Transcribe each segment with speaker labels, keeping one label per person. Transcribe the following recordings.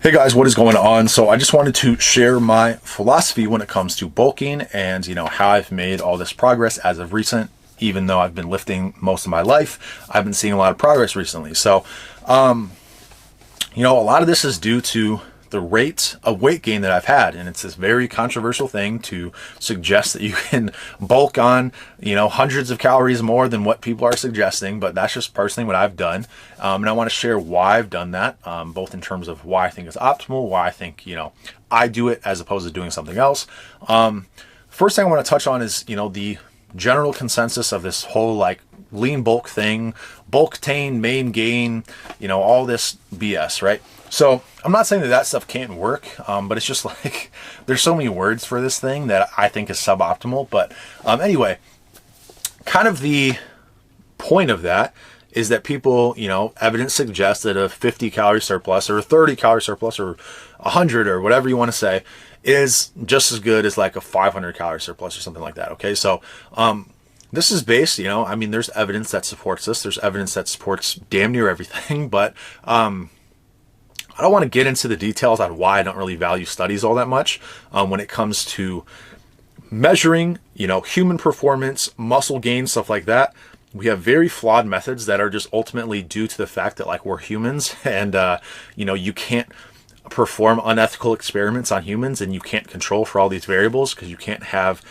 Speaker 1: Hey guys, what is going on? So I just wanted to share my philosophy when it comes to bulking and, how I've made all this progress as of recent. Even though I've been lifting most of my life, I've been seeing a lot of progress recently. So, a lot of this is due to the rate of weight gain that I've had. And it's this very controversial thing to suggest that you can bulk on, hundreds of calories more than what people are suggesting. But that's just personally what I've done. And I want to share why I've done that, both in terms of why I think it's optimal, why I think, I do it as opposed to doing something else. First thing I want to touch on is, the general consensus of this whole lean bulk thing, bulk tain, main gain, all this BS, right? So I'm not saying that stuff can't work, but it's just there's so many words for this thing that I think is suboptimal. But anyway, kind of the point of that is that people, evidence suggests that a 50 calorie surplus or a 30 calorie surplus or 100 or whatever you want to say is just as good as a 500 calorie surplus or something like that. Okay. So, this is based, there's evidence that supports this. There's evidence that supports damn near everything, but, I don't want to get into the details on why I don't really value studies all that much when it comes to measuring, human performance, muscle gain, stuff like that. We have very flawed methods that are just ultimately due to the fact that we're humans and, you can't perform unethical experiments on humans and you can't control for all these variables because you can't have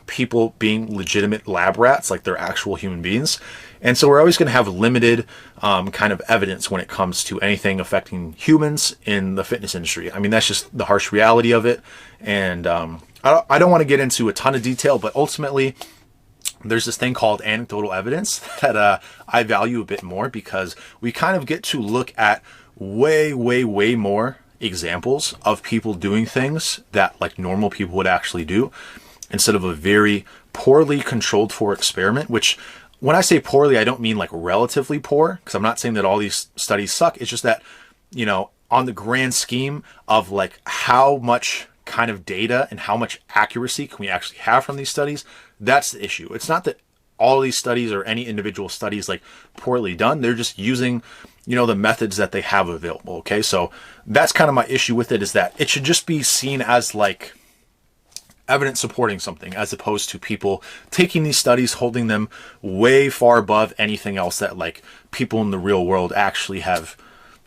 Speaker 1: people being legitimate lab rats like they're actual human beings. And so we're always going to have limited kind of evidence when it comes to anything affecting humans in the fitness industry. That's just the harsh reality of it. And I don't want to get into a ton of detail, but ultimately there's this thing called anecdotal evidence that I value a bit more because we kind of get to look at way, way, way more examples of people doing things that normal people would actually do instead of a very poorly controlled for experiment, which when I say poorly, I don't mean relatively poor, because I'm not saying that all these studies suck. It's just that, on the grand scheme of how much kind of data and how much accuracy can we actually have from these studies, that's the issue. It's not that all these studies or any individual studies poorly done. They're just using, the methods that they have available. Okay. So that's kind of my issue with it, is that it should just be seen as evidence supporting something, as opposed to people taking these studies, holding them way far above anything else that people in the real world actually have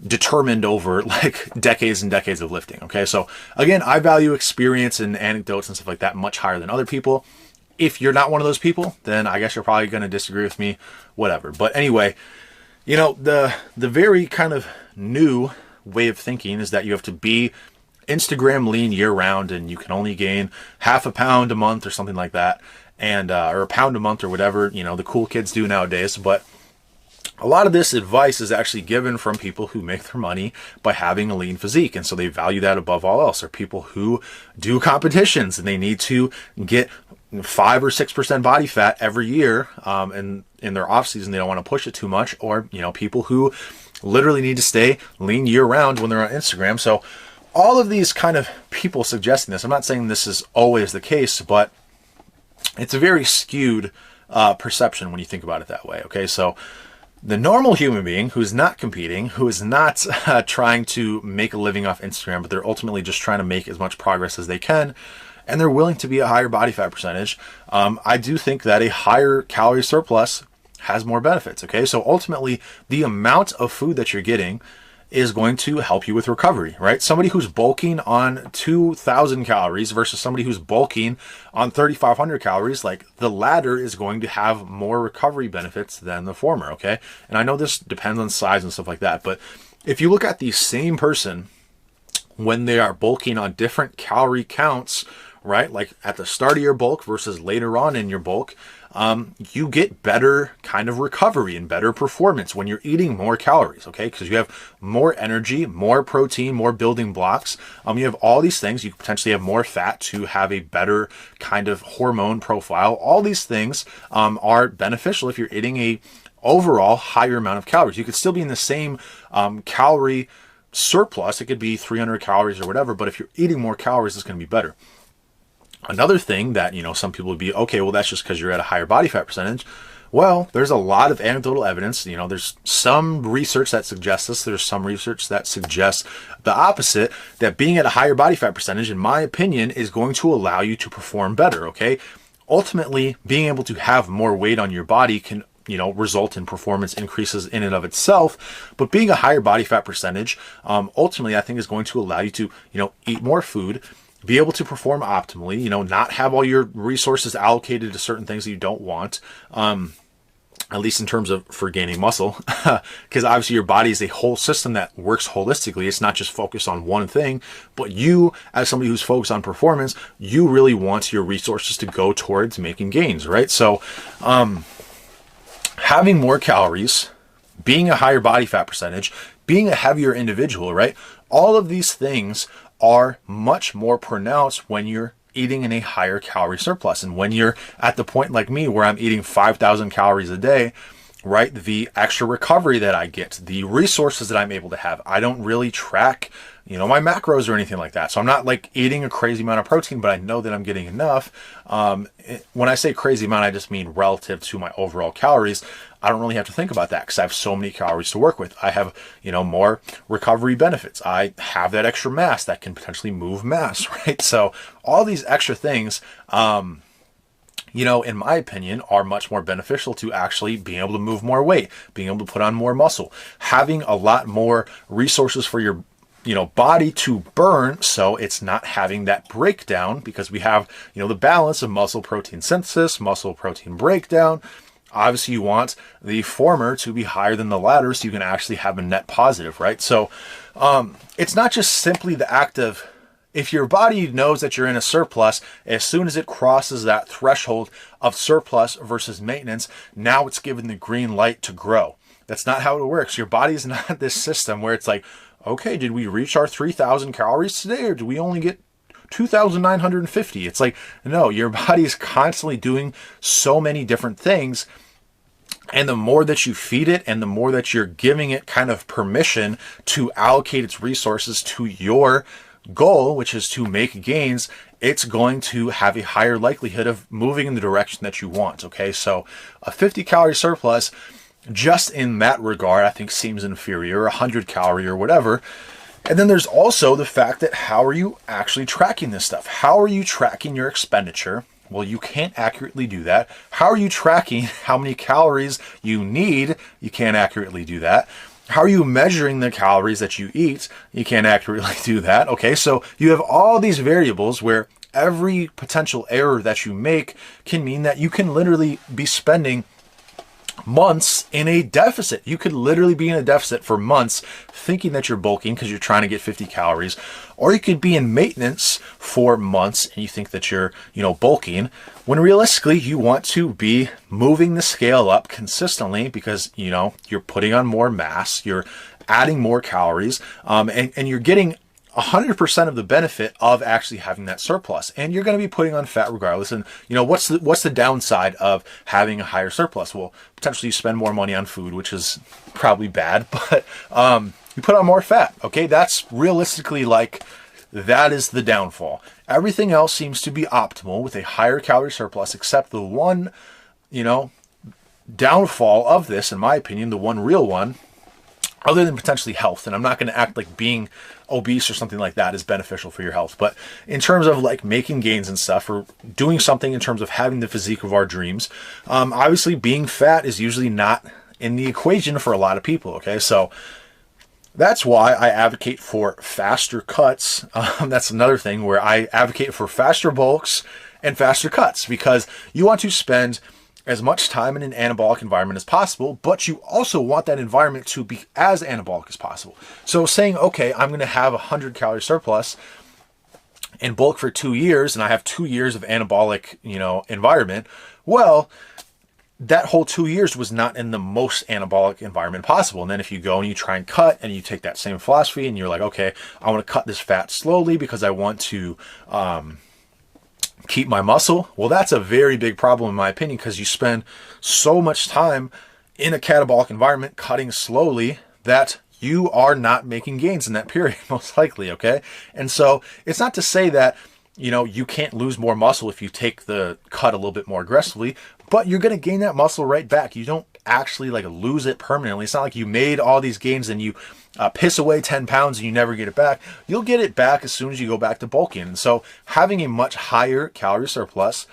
Speaker 1: determined over decades and decades of lifting. Okay. So again, I value experience and anecdotes and stuff like that much higher than other people. If you're not one of those people, then I guess you're probably going to disagree with me, whatever. But anyway, the very kind of new way of thinking is that you have to be Instagram lean year round and you can only gain half a pound a month or something like that, and or a pound a month or whatever the cool kids do nowadays. But a lot of this advice is actually given from people who make their money by having a lean physique, and so they value that above all else. Or people who do competitions and they need to get 5 or 6% body fat every year, and in their off season they don't want to push it too much. Or people who literally need to stay lean year round when they're on Instagram. So all of these kind of people suggesting this, I'm not saying this is always the case, but it's a very skewed perception when you think about it that way. Okay, so the normal human being who's not competing, who is not trying to make a living off Instagram, but they're ultimately just trying to make as much progress as they can, and they're willing to be a higher body fat percentage, I do think that a higher calorie surplus has more benefits. Okay, so ultimately the amount of food that you're getting is going to help you with recovery, right? Somebody who's bulking on 2,000 calories versus somebody who's bulking on 3,500 calories, the latter is going to have more recovery benefits than the former, okay? And I know this depends on size and stuff like that, but if you look at the same person when they are bulking on different calorie counts, right? At the start of your bulk versus later on in your bulk, you get better kind of recovery and better performance when you're eating more calories, okay? Because you have more energy, more protein, more building blocks. You have all these things. You potentially have more fat to have a better kind of hormone profile. All these things are beneficial if you're eating a overall higher amount of calories. You could still be in the same calorie surplus. It could be 300 calories or whatever, but if you're eating more calories, it's going to be better. Another thing that, some people would be, okay, well, that's just because you're at a higher body fat percentage. Well, there's a lot of anecdotal evidence. You know, there's some research that suggests this. There's some research that suggests the opposite, that being at a higher body fat percentage, in my opinion, is going to allow you to perform better, okay? Ultimately, being able to have more weight on your body can, you know, result in performance increases in and of itself. But being a higher body fat percentage, ultimately, I think is going to allow you to, you know, eat more food, be able to perform optimally, you know, not have all your resources allocated to certain things that you don't want. At least in terms of for gaining muscle, because obviously your body is a whole system that works holistically. It's not just focused on one thing, but you, as somebody who's focused on performance, you really want your resources to go towards making gains, right? So, having more calories, being a higher body fat percentage, being a heavier individual, right? All of these things are much more pronounced when you're eating in a higher calorie surplus. And when you're at the point like me where I'm eating 5,000 calories a day, right, the extra recovery that I get, the resources that I'm able to have, I don't really track, you know, my macros or anything like that. So I'm not like eating a crazy amount of protein, but I know that I'm getting enough. When I say crazy amount, I just mean relative to my overall calories. I don't really have to think about that because I have so many calories to work with. I have, you know, more recovery benefits. I have that extra mass that can potentially move mass, right? So all these extra things, you know, in my opinion, are much more beneficial to actually being able to move more weight, being able to put on more muscle, having a lot more resources for your, you know, body to burn, so it's not having that breakdown, because we have, you know, the balance of muscle protein synthesis, muscle protein breakdown. Obviously, you want the former to be higher than the latter so you can actually have a net positive, right? So it's not just simply the act of, if your body knows that you're in a surplus, as soon as it crosses that threshold of surplus versus maintenance, now it's given the green light to grow. That's not how it works. Your body is not this system where it's like, okay, did we reach our 3,000 calories today, or do we only get 2,950? It's like, no, your body is constantly doing so many different things. And the more that you feed it and the more that you're giving it kind of permission to allocate its resources to your goal, which is to make gains, it's going to have a higher likelihood of moving in the direction that you want. Okay, so a 50 calorie surplus, just in that regard, I think seems inferior, 100 calorie or whatever. And then there's also the fact that how are you actually tracking this stuff? How are you tracking your expenditure? Well, you can't accurately do that. How are you tracking how many calories you need? You can't accurately do that. How are you measuring the calories that you eat? You can't accurately do that. Okay, so you have all these variables where every potential error that you make can mean that you can literally be spending months in a deficit. You could literally be in a deficit for months thinking that you're bulking because you're trying to get 50 calories, or you could be in maintenance for months and you think that you're, you know, bulking, when realistically you want to be moving the scale up consistently because, you know, you're putting on more mass, you're adding more calories, and you're getting 100% of the benefit of actually having that surplus, and you're going to be putting on fat regardless. And you know, what's the downside of having a higher surplus? Well, potentially you spend more money on food, which is probably bad, but you put on more fat. Okay, that's realistically, like, that is the downfall. Everything else seems to be optimal with a higher calorie surplus, except the one, you know, downfall of this, in my opinion, the one real one, other than potentially health. And I'm not going to act like being obese or something like that is beneficial for your health, but in terms of like making gains and stuff, or doing something in terms of having the physique of our dreams, obviously being fat is usually not in the equation for a lot of people. Okay, so that's why I advocate for faster cuts. That's another thing where I advocate for faster bulks and faster cuts, because you want to spend as much time in an anabolic environment as possible, but you also want that environment to be as anabolic as possible. So saying, okay, I'm going to have 100 calorie surplus and bulk for 2 years, and I have 2 years of anabolic, you know, environment. Well, that whole 2 years was not in the most anabolic environment possible. And then if you go and you try and cut, and you take that same philosophy and you're like, okay, I want to cut this fat slowly because I want to, keep my muscle. Well, that's a very big problem in my opinion, because you spend so much time in a catabolic environment cutting slowly that you are not making gains in that period, most likely. Okay. And so it's not to say that you know, you can't lose more muscle if you take the cut a little bit more aggressively, but you're going to gain that muscle right back. You don't actually like lose it permanently. It's not like you made all these gains and you piss away 10 pounds and you never get it back. You'll get it back as soon as you go back to bulking. And so having a much higher calorie surplus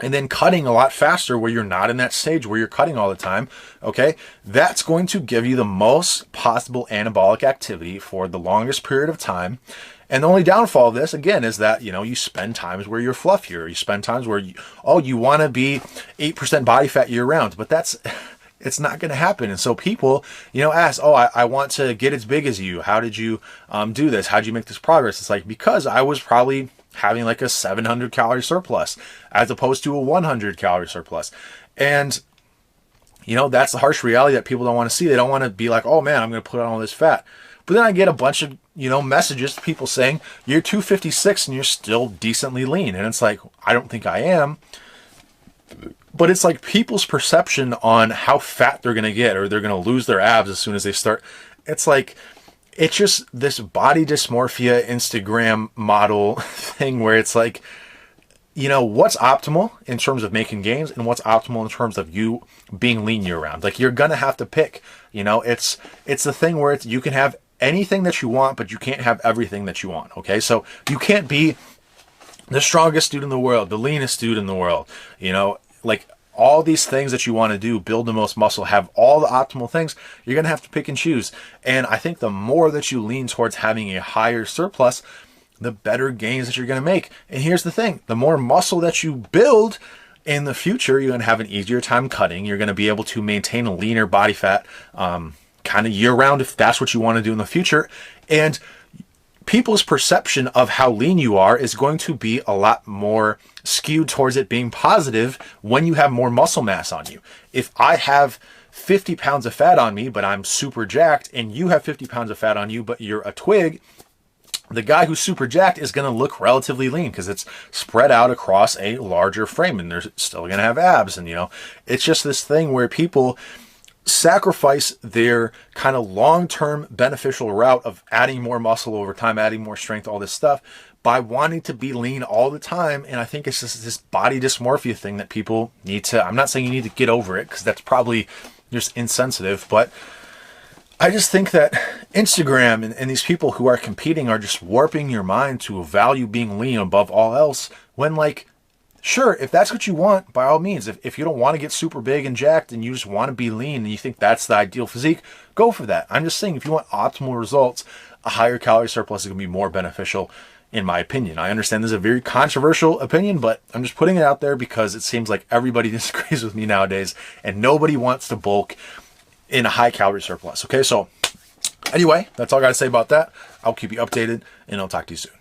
Speaker 1: and then cutting a lot faster where you're not in that stage where you're cutting all the time, okay, that's going to give you the most possible anabolic activity for the longest period of time. And the only downfall of this, again, is that, you know, you spend times where you're fluffier. You spend times where, you want to be 8% body fat year round. But it's not going to happen. And so people, you know, ask, oh, I want to get as big as you. How did you do this? How did you make this progress? It's like, because I was probably having like a 700 calorie surplus as opposed to a 100 calorie surplus. And, you know, that's the harsh reality that people don't want to see. They don't want to be like, oh man, I'm going to put on all this fat. But then I get a bunch of, you know, messages, people saying, you're 256 and you're still decently lean. And it's like, I don't think I am. But it's like people's perception on how fat they're going to get, or they're going to lose their abs as soon as they start. It's like, it's just this body dysmorphia Instagram model thing where it's like, you know, what's optimal in terms of making gains and what's optimal in terms of you being lean year round. Like, you're going to have to pick, you know, it's the thing where you can have anything that you want, but you can't have everything that you want. Okay. So you can't be the strongest dude in the world, the leanest dude in the world, you know, like all these things that you want to do, build the most muscle, have all the optimal things. You're going to have to pick and choose. And I think the more that you lean towards having a higher surplus, the better gains that you're going to make. And here's the thing, the more muscle that you build in the future, you're going to have an easier time cutting. You're going to be able to maintain a leaner body fat, kind of year round, if that's what you want to do in the future. And people's perception of how lean you are is going to be a lot more skewed towards it being positive when you have more muscle mass on you. If I have 50 pounds of fat on me, but I'm super jacked, and you have 50 pounds of fat on you, but you're a twig, the guy who's super jacked is going to look relatively lean because it's spread out across a larger frame, and they're still going to have abs. And, you know, it's just this thing where people sacrifice their kind of long-term beneficial route of adding more muscle over time, adding more strength, all this stuff, by wanting to be lean all the time. And I think it's just this body dysmorphia thing that people need to, I'm not saying you need to get over it, because that's probably just insensitive, but I just think that Instagram and these people who are competing are just warping your mind to value being lean above all else, when, like, sure, if that's what you want, by all means. If you don't want to get super big and jacked and you just want to be lean and you think that's the ideal physique, go for that. I'm just saying, if you want optimal results, a higher calorie surplus is going to be more beneficial, in my opinion. I understand this is a very controversial opinion, but I'm just putting it out there because it seems like everybody disagrees with me nowadays and nobody wants to bulk in a high calorie surplus. Okay, so anyway, that's all I got to say about that. I'll keep you updated and I'll talk to you soon.